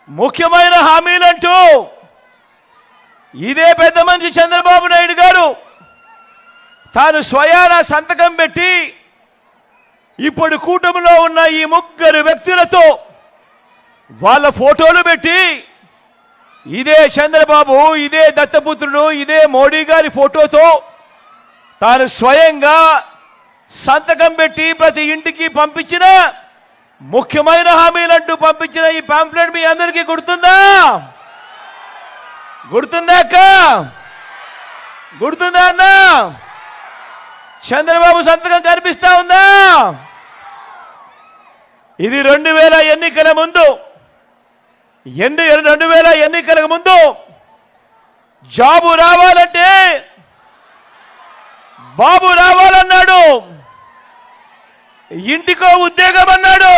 ముఖ్యమైన హామీలంటూ ఇదే పెద్ద మనిషి చంద్రబాబు నాయుడు గారు తాను స్వయాన సంతకం పెట్టి ఇప్పుడు కూటమిలో ఉన్న ఈ ముగ్గురు వ్యక్తులతో వాళ్ళ ఫోటోలు పెట్టి ఇదే చంద్రబాబు, ఇదే దత్తపుత్రుడు, ఇదే మోడీ గారి ఫోటోతో తాను స్వయంగా సంతకం పెట్టి ప్రతి ఇంటికి పంపించిన ముఖ్యమైన హామీలంటూ పంపించిన ఈ పాంప్లెట్ మీ అందరికీ గుర్తుందా? గుర్తుందా అక్క? గుర్తుందా అన్న? చంద్రబాబు సంతకం కనిపిస్తా ఉందా? ఇది 2000 ఎన్నికల ముందు 2000 ఎన్నికలకు ముందు జాబు రావాలంటే బాబు రావాలన్నాడు, ఇంటికో ఉద్యోగం అన్నాడు.